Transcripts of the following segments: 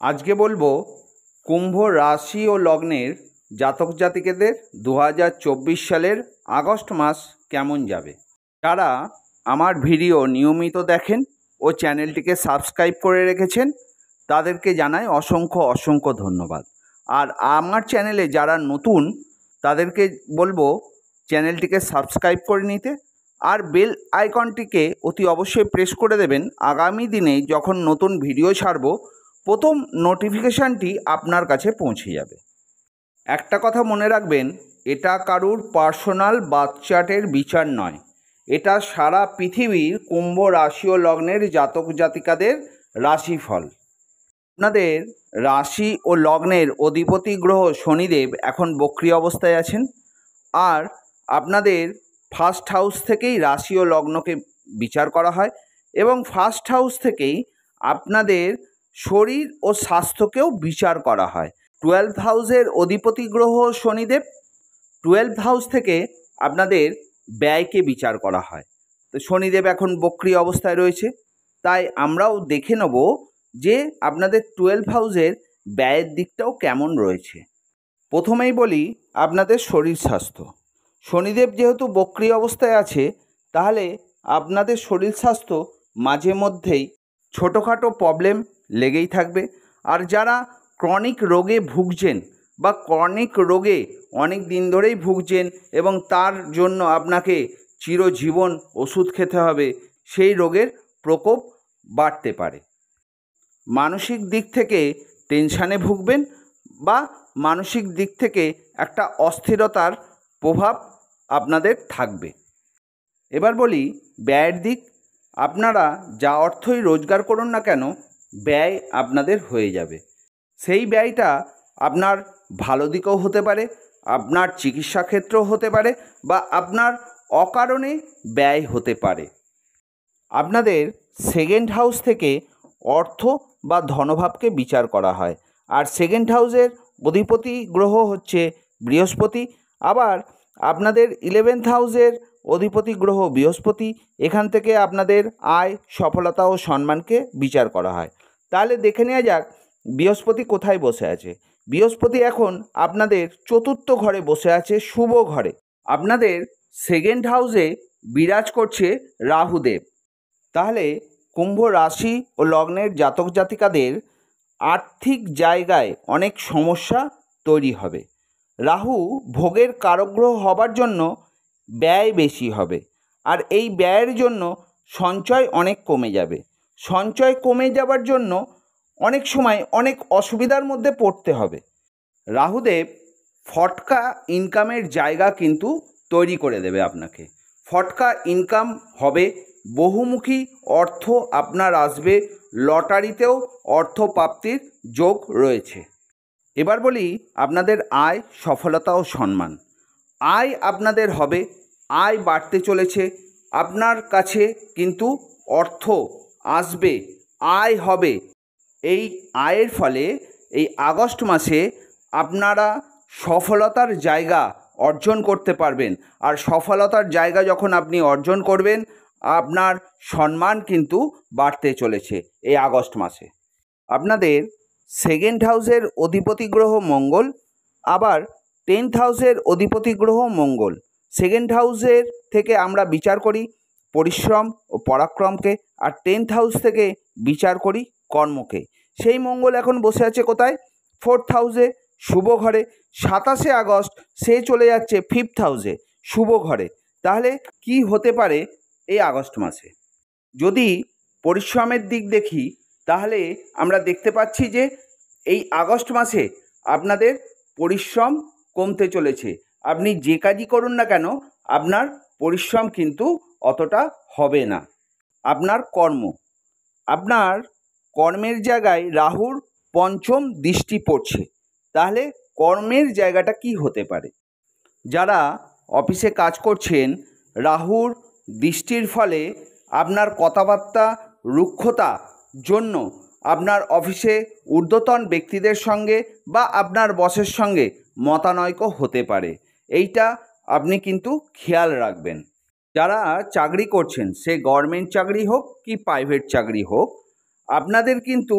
আজকে বলবো কুম্ভ রাশি ও লগ্নের জাতক জাতিকাদের 2024 সালের আগস্ট মাস কেমন যাবে। যারা আমার ভিডিও নিয়মিত দেখেন ও চ্যানেলটিকে সাবস্ক্রাইব করে রেখেছেন তাদেরকে জানাই অসংখ্য অসংখ্য ধন্যবাদ। আর আমার চ্যানেলে যারা নতুন তাদেরকে বলবো চ্যানেলটিকে সাবস্ক্রাইব করে নিতে আর বেল আইকনটিকে অতি অবশ্যই প্রেস করে দেবেন। আগামী দিনে যখন নতুন ভিডিও ছাড়বো প্রথম নোটিফিকেশানটি আপনার কাছে পৌঁছে যাবে। একটা কথা মনে রাখবেন, এটা কারুর পার্সোনাল বার্থ চার্টের বিচার নয়, এটা সারা পৃথিবীর কুম্ভ রাশি ও লগ্নের জাতক জাতিকাদের রাশিফল। আপনাদের রাশি ও লগ্নের অধিপতি গ্রহ শনিদেব এখন বক্রী অবস্থায় আছেন, আর আপনাদের ফার্স্ট হাউস থেকেই রাশি ও লগ্নকে বিচার করা হয় এবং ফার্স্ট হাউস থেকেই আপনাদের শরীর ও স্বাস্থ্যকেও বিচার করা হয়। 12th হাউসের অধিপতি গ্রহ শনিদেব, 12th হাউস থেকে আপনাদের ব্যয়কে বিচার করা হয়। তো শনিদেব এখন বক্রী অবস্থায় রয়েছে, তাই আমরাও দেখে নেব যে আপনাদের 12th হাউসের ব্যয়ের দিকটাও কেমন রয়েছে। প্রথমেই বলি আপনাদের শরীর স্বাস্থ্য। শনিদেব যেহেতু বক্রী অবস্থায় আছে, তাহলে আপনাদের শরীর স্বাস্থ্য মাঝে মধ্যেই ছোটোখাটো প্রবলেম লেগেই থাকবে। আর যারা ক্রনিক রোগে ভুগছেন বা ক্রনিক রোগে অনেক দিন ধরেই ভুগছেন এবং তার জন্য আপনাকে চিরজীবন ওষুধ খেতে হবে, সেই রোগের প্রকোপ বাড়তে পারে। মানসিক দিক থেকে টেনশানে ভুগবেন বা মানসিক দিক থেকে একটা অস্থিরতার প্রভাব আপনাদের থাকবে। এবার বলি ব্যয়ের দিক। আপনারা যা অর্থই রোজগার করুন না কেন, ব্যয় আপনাদের হয়ে যাবে। সেই ব্যয়টা আপনার ভালো দিকেও হতে পারে, আপনার চিকিৎসা ক্ষেত্রেও হতে পারে, বা আপনার অকারণে ব্যয় হতে পারে। আপনাদের সেকেন্ড হাউস থেকে অর্থ বা ধনভাবকে বিচার করা হয়, আর সেকেন্ড হাউসের অধিপতি গ্রহ হচ্ছে বৃহস্পতি। আবার আপনাদের 11th হাউসের অধিপতি গ্রহ বৃহস্পতি, এখান থেকে আপনাদের আয়, সফলতা ও সম্মানকে বিচার করা হয়। তাহলে দেখে নেওয়া যাক বৃহস্পতি কোথায় বসে আছে। বৃহস্পতি এখন আপনাদের চতুর্থ ঘরে বসে আছে, শুভ ঘরে। আপনাদের সেকেন্ড হাউসে বিরাজ করছে রাহুদেব। তাহলে কুম্ভ রাশি ও লগ্নের জাতক জাতিকাদের আর্থিক জায়গায় অনেক সমস্যা তৈরি হবে। রাহু ভোগের কারকগ্রহ হবার জন্য ব্যয় বেশি হবে, আর এই ব্যয়ের জন্য সঞ্চয় অনেক কমে যাবে। সঞ্চয় কমে যাবার জন্য অনেক সময় অনেক অসুবিধার মধ্যে পড়তে হবে। রাহুদেব ফটকা ইনকামের জায়গা কিন্তু তৈরি করে দেবে আপনাকে। ফটকা ইনকাম হবে, বহুমুখী অর্থ আপনার আসবে, লটারিতেও অর্থ প্রাপ্তির যোগ রয়েছে। এবার বলি আপনাদের আয়, সফলতা ও সম্মান। আয় আপনাদের হবে, আয় বাড়তে চলেছে, আপনার কাছে কিন্তু অর্থ আসবে, আয় হবে। এই আয়ের ফলে এই আগস্ট মাসে আপনারা সফলতার জায়গা অর্জন করতে পারবেন, আর সফলতার জায়গা যখন আপনি অর্জন করবেন, আপনার সম্মান কিন্তু বাড়তে চলেছে এই আগস্ট মাসে। আপনাদের সেকেন্ড হাউসের অধিপতি গ্রহ মঙ্গল, আবার 10th হাউসের অধিপতি গ্রহ মঙ্গল। সেকেন্ড হাউসের থেকে আমরা বিচার করি পরিশ্রম ও পরাক্রমকে, আর 10th হাউস থেকে বিচার করি কর্মকে। সেই মঙ্গল এখন বসে আছে কোথায়? 4th হাউসে, শুভ ঘরে। 27শে আগস্ট সে চলে যাচ্ছে 5th হাউসে, শুভ ঘরে। তাহলে কি হতে পারে এই আগস্ট মাসে? যদি পরিশ্রমের দিক দেখি, তাহলে আমরা দেখতে পাচ্ছি যে এই আগস্ট মাসে আপনাদের পরিশ্রম কমতে চলেছে। আপনি যে কাজই করুন না কেন, আপনার পরিশ্রম কিন্তু অতটা হবে না। আপনার আপনার কর্মের জায়গায় রাহুর পঞ্চম দৃষ্টি পড়ছে। তাহলে কর্মের জায়গাটা কি হতে পারে? যারা অফিসে কাজ করছেন, রাহুর দৃষ্টির ফলে আপনার কথাবার্তা রুক্ষতা জন্য আপনার অফিসে ঊর্ধ্বতন ব্যক্তিদের সঙ্গে বা আপনার বসের সঙ্গে মতানৈক্য হতে পারে। এইটা আপনি কিন্তু খেয়াল রাখবেন। যারা চাকরি করছেন, সে গভর্নমেন্ট চাকরি হোক কি প্রাইভেট চাকরি হোক, আপনাদের কিন্তু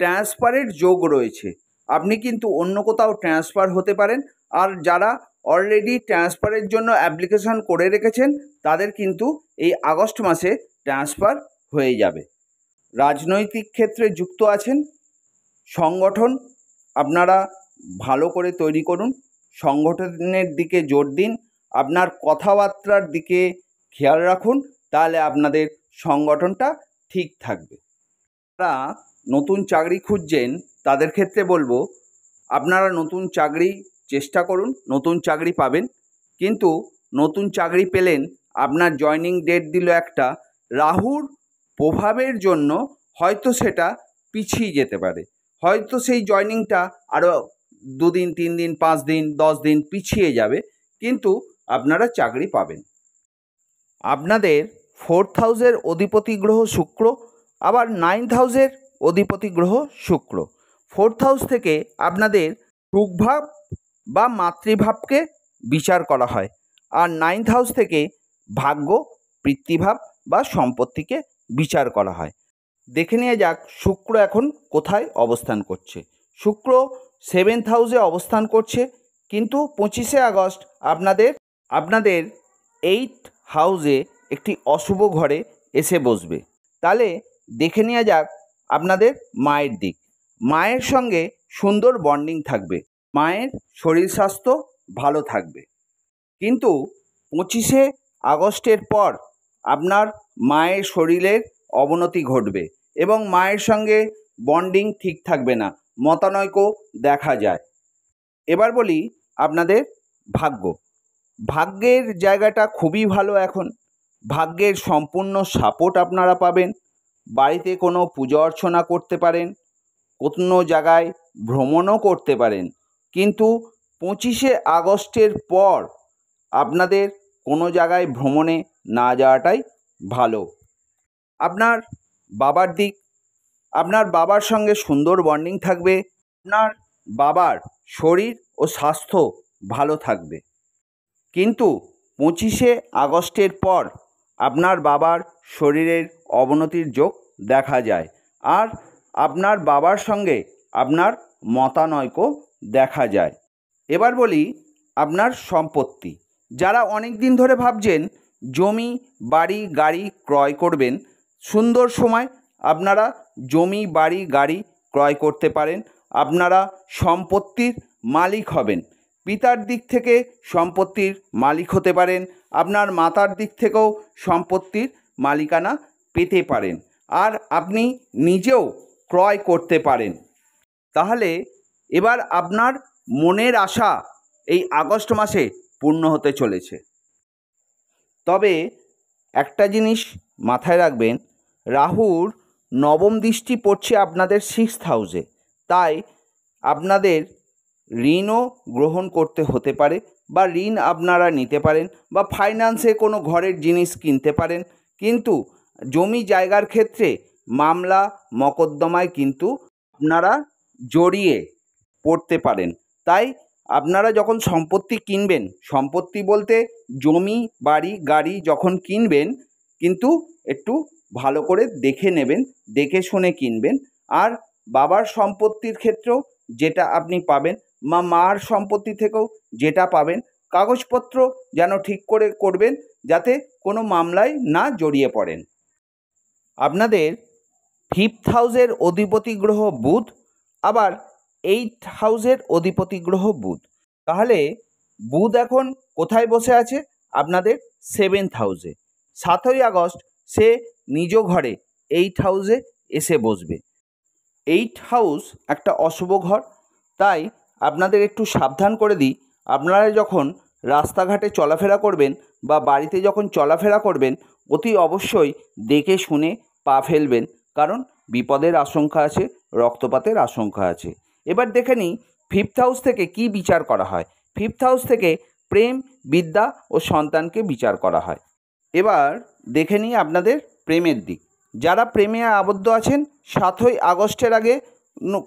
ট্রান্সফারের যোগ রয়েছে। আপনি কিন্তু অন্য কোথাও ট্রান্সফার হতে পারেন। আর যারা অলরেডি ট্রান্সফারের জন্য অ্যাপ্লিকেশন করে রেখেছেন তাদের কিন্তু এই আগস্ট মাসে ট্রান্সফার হয়ে যাবে। রাজনৈতিক ক্ষেত্রে যুক্ত আছেন, সংগঠন আপনারা ভালো করে তৈরি করুন, সংগঠনের দিকে জোর দিন, আপনার কথাবার্তার দিকে খেয়াল রাখুন, তাহলে আপনাদের সংগঠনটা ঠিক থাকবে। যারা নতুন চাকরি খুঁজছেন তাদের ক্ষেত্রে বলবো, আপনারা নতুন চাকরি চেষ্টা করুন, নতুন চাকরি পাবেন। কিন্তু নতুন চাকরি পেলেন, আপনার জয়নিং ডেট দিল একটা, রাহুর প্রভাবের জন্য হয়তো সেটা পিছিয়ে যেতে পারে। হয়তো সেই জয়নিংটা আরও 2 দিন 3 দিন 5 দিন 10 দিন পিছিয়ে যাবে, কিন্তু আপনারা চাকরি পাবেন। আপনাদের 4th হাউসের অধিপতি গ্রহ শুক্র, আবার 9th হাউসের অধিপতি গ্রহ শুক্র। 4th হাউস থেকে আপনাদের সুখভাব বা মাতৃভাবকে বিচার করা হয়, আর 9th হাউস থেকে ভাগ্য, পিতৃভাব বা সম্পত্তিকে বিচার করা হয়। দেখে নেওয়া যাক শুক্র এখন কোথায় অবস্থান করছে। শুক্র 7th হাউসে অবস্থান করছে, কিন্তু 25শে আগস্ট আপনাদের 8th হাউসে একটি অশুভ ঘরে এসে বসবে। তাহলে দেখে নেওয়া যাক আপনাদের মায়ের দিক। মায়ের সঙ্গে সুন্দর বন্ডিং থাকবে, মায়ের শরীর স্বাস্থ্য ভালো থাকবে। কিন্তু 25শে আগস্টের পর আপনার মায়ের শরীরের অবনতি ঘটবে এবং মায়ের সঙ্গে বন্ডিং ঠিক থাকবে না, মতানৈক্য দেখা যায়। এবার বলি আপনাদের ভাগ্য। ভাগ্যের জায়গাটা খুবই ভালো এখন, ভাগ্যের সম্পূর্ণ সাপোর্ট আপনারা পাবেন। বাড়িতে কোনো পূজা অর্চনা করতে পারেন, কোনো জায়গায় ভ্রমণও করতে পারেন। কিন্তু 25শে আগস্টের পর আপনাদের কোনো জায়গায় ভ্রমণে না যাওয়াটাই ভালো। আপনার বাবার দিক, আপনার বাবার সঙ্গে সুন্দর বন্ডিং থাকবে, আপনার বাবার শরীর ও স্বাস্থ্য ভালো থাকবে। কিন্তু 25শে আগস্টের পর আপনার বাবার শরীরের অবনতির যোগ দেখা যায়, আর আপনার বাবার সঙ্গে আপনার মতানৈক্য দেখা যায়। এবার বলি আপনার সম্পত্তি। যারা অনেক দিন ধরে ভাবছেন জমি বাড়ি গাড়ি ক্রয় করবেন, সুন্দর সময়, আপনারা জমি বাড়ি গাড়ি ক্রয় করতে পারেন। আপনারা সম্পত্তির মালিক হবেন, পিতার দিক থেকে সম্পত্তির মালিক হতে পারেন, আপনার মাতার দিক থেকেও সম্পত্তির মালিকানা পেতে পারেন, আর আপনি নিজেও ক্রয় করতে পারেন। তাহলে এবার আপনার মনের আশা এই আগস্ট মাসে পূর্ণ হতে চলেছে। তবে একটা জিনিস মাথায় রাখবেন, রাহুর নবম দৃষ্টি পড়ছে আপনাদের 6th হাউসে, তাই আপনাদের ঋণও গ্রহণ করতে হতে পারে, বা ঋণ আপনারা নিতে পারেন, বা ফাইন্যান্সে কোনো ঘরের জিনিস কিনতে পারেন। কিন্তু জমি জায়গার ক্ষেত্রে মামলা মকদ্দমায় কিন্তু আপনারা জড়িয়ে পড়তে পারেন। তাই আপনারা যখন সম্পত্তি কিনবেন, সম্পত্তি বলতে জমি বাড়ি গাড়ি যখন কিনবেন, কিন্তু একটু ভালো করে দেখে নেবেন, দেখে শুনে কিনবেন। আর বাবার সম্পত্তির ক্ষেত্রেও যেটা আপনি পাবেন, বা মার সম্পত্তি থেকেও যেটা পাবেন, কাগজপত্র যেন ঠিক করে করবেন, যাতে কোনো মামলায় না জড়িয়ে পড়েন। আপনাদের 5th হাউসের অধিপতি গ্রহ বুধ, আবার 8th হাউসের অধিপতি গ্রহ বুধ। তাহলে বুধ এখন কোথায় বসে আছে? আপনাদের 7th হাউসে। 7ই আগস্ট সে নিজ ঘরে 8th হাউসে এসে বসবে। 8th হাউস একটা অশুভ ঘর, তাই আপনাদের একটু সাবধান করে দিই, আপনারা যখন রাস্তাঘাটে চলাফেরা করবেন বা বাড়িতে যখন চলাফেরা করবেন, অতি অবশ্যই দেখে শুনে পা ফেলবেন, কারণ বিপদের আশঙ্কা আছে, রক্তপাতের আশঙ্কা আছে। এবার দেখে নিই 5th হাউস থেকে কি বিচার করা হয়। 5th হাউস থেকে প্রেম, বিদ্যা ও সন্তানকে বিচার করা হয়। এবার দেখে নিই আপনাদের প্রেমের দিক। যারা প্রেমে আবদ্ধ আছেন, 7ই আগস্টের আগে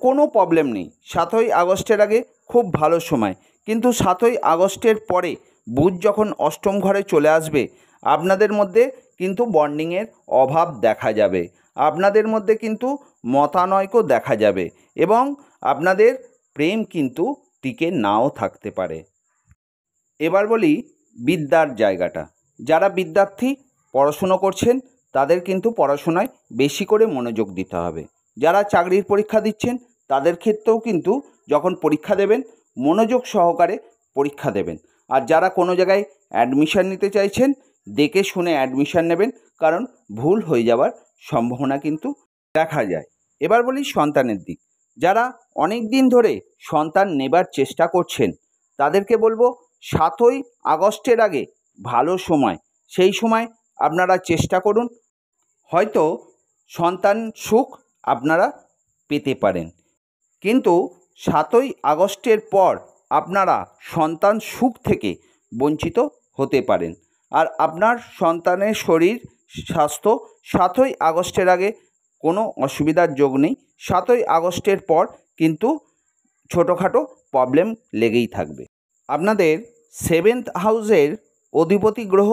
কোনো প্রবলেম নেই। 7ই আগস্টের আগে খুব ভালো সময়, কিন্তু 7ই আগস্টের পরে বুধ যখন অষ্টম ঘরে চলে আসবে, আপনাদের মধ্যে কিন্তু বন্ডিংয়ের অভাব দেখা যাবে। আপনাদের মধ্যে কিন্তু মতানৈক্য দেখা যাবে এবং আপনাদের প্রেম কিন্তু টিকে নাও থাকতে পারে। এবার বলি বিদ্যার জায়গাটা। যারা বিদ্যার্থী পড়াশুনো করছেন তাদের কিন্তু পড়াশোনায় বেশি করে মনোযোগ দিতে হবে। যারা চাকরির পরীক্ষা দিচ্ছেন তাদের ক্ষেত্রেও কিন্তু যখন পরীক্ষা দেবেন মনোযোগ সহকারে পরীক্ষা দেবেন। আর যারা কোনো জায়গায় অ্যাডমিশান নিতে চাইছেন দেখে শুনে অ্যাডমিশান নেবেন, কারণ ভুল হয়ে যাওয়ার সম্ভাবনা কিন্তু দেখা যায়। এবার বলি সন্তানের দিক। যারা অনেক দিন ধরে সন্তান নেবার চেষ্টা করছেন তাদেরকে বলবো 7ই আগস্টের আগে ভালো সময়, সেই সময় আপনারা চেষ্টা করুন, হয়তো সন্তান সুখ আপনারা পেতে পারেন। কিন্তু 7ই আগস্টের পর আপনারা সন্তান সুখ থেকে বঞ্চিত হতে পারেন। আর আপনার সন্তানের শরীর স্বাস্থ্য 7ই আগস্টের আগে কোনো অসুবিধার যোগ নেই। 7ই আগস্টের পর কিন্তু ছোটোখাটো প্রবলেম লেগেই থাকবে। আপনাদের 7th হাউসের অধিপতি গ্রহ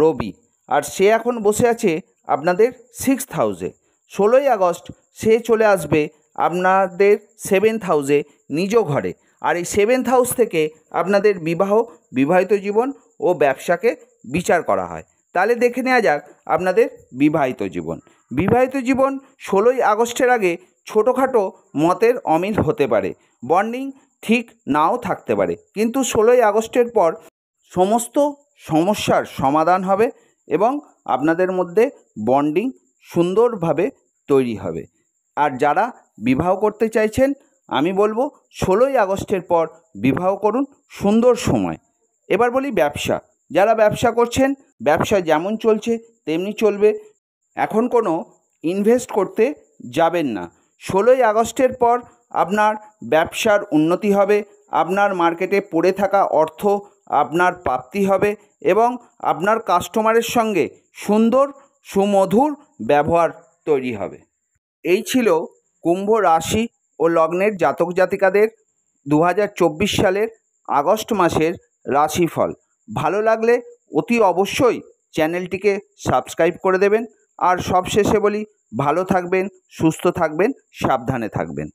রবি, আর সে এখন বসে আছে আপনাদের 6th হাউসে। 16ই আগস্ট সে চলে আসবে আপনাদের 7th হাউসে নিজ ঘরে। আর এই 7th হাউস থেকে আপনাদের বিবাহিত জীবন ও ব্যবসাকে বিচার করা হয়। তাহলে দেখে নেওয়া যাক আপনাদের বিবাহিত জীবন। 16ই আগস্টের আগে ছোটোখাটো মতের অমিল হতে পারে, বন্ডিং ঠিক নাও থাকতে পারে, কিন্তু 16ই আগস্টের পর সমস্ত সমস্যার সমাধান হবে এবং আপনাদের মধ্যে বন্ডিং সুন্দরভাবে তৈরি হবে। আর যারা বিবাহ করতে চাইছেন আমি বলবো 16ই আগস্টের পর বিবাহ করুন, সুন্দর সময়। এবার বলি ব্যবসা। যারা ব্যবসা করছেন ব্যবসা যেমন চলছে তেমনি চলবে, এখন কোনো ইনভেস্ট করতে যাবেন না। 16ই আগস্টের পর আপনার ব্যবসার উন্নতি হবে, আপনার মার্কেটে পড়ে থাকা অর্থ আপনার প্রাপ্তি হবে এবং আপনার কাস্টমারের সঙ্গে সুন্দর সুমধুর ব্যবহার তৈরি হবে। এই ছিল কুম্ভ রাশি ও লগ্নের জাতক জাতিকাদের 2024 সালের আগস্ট মাসের রাশিফল। ভালো লাগলে অতি অবশ্যই চ্যানেলটিকে সাবস্ক্রাইব করে দেবেন। আর সবশেষে বলি, ভালো থাকবেন, সুস্থ থাকবেন, সাবধানে থাকবেন।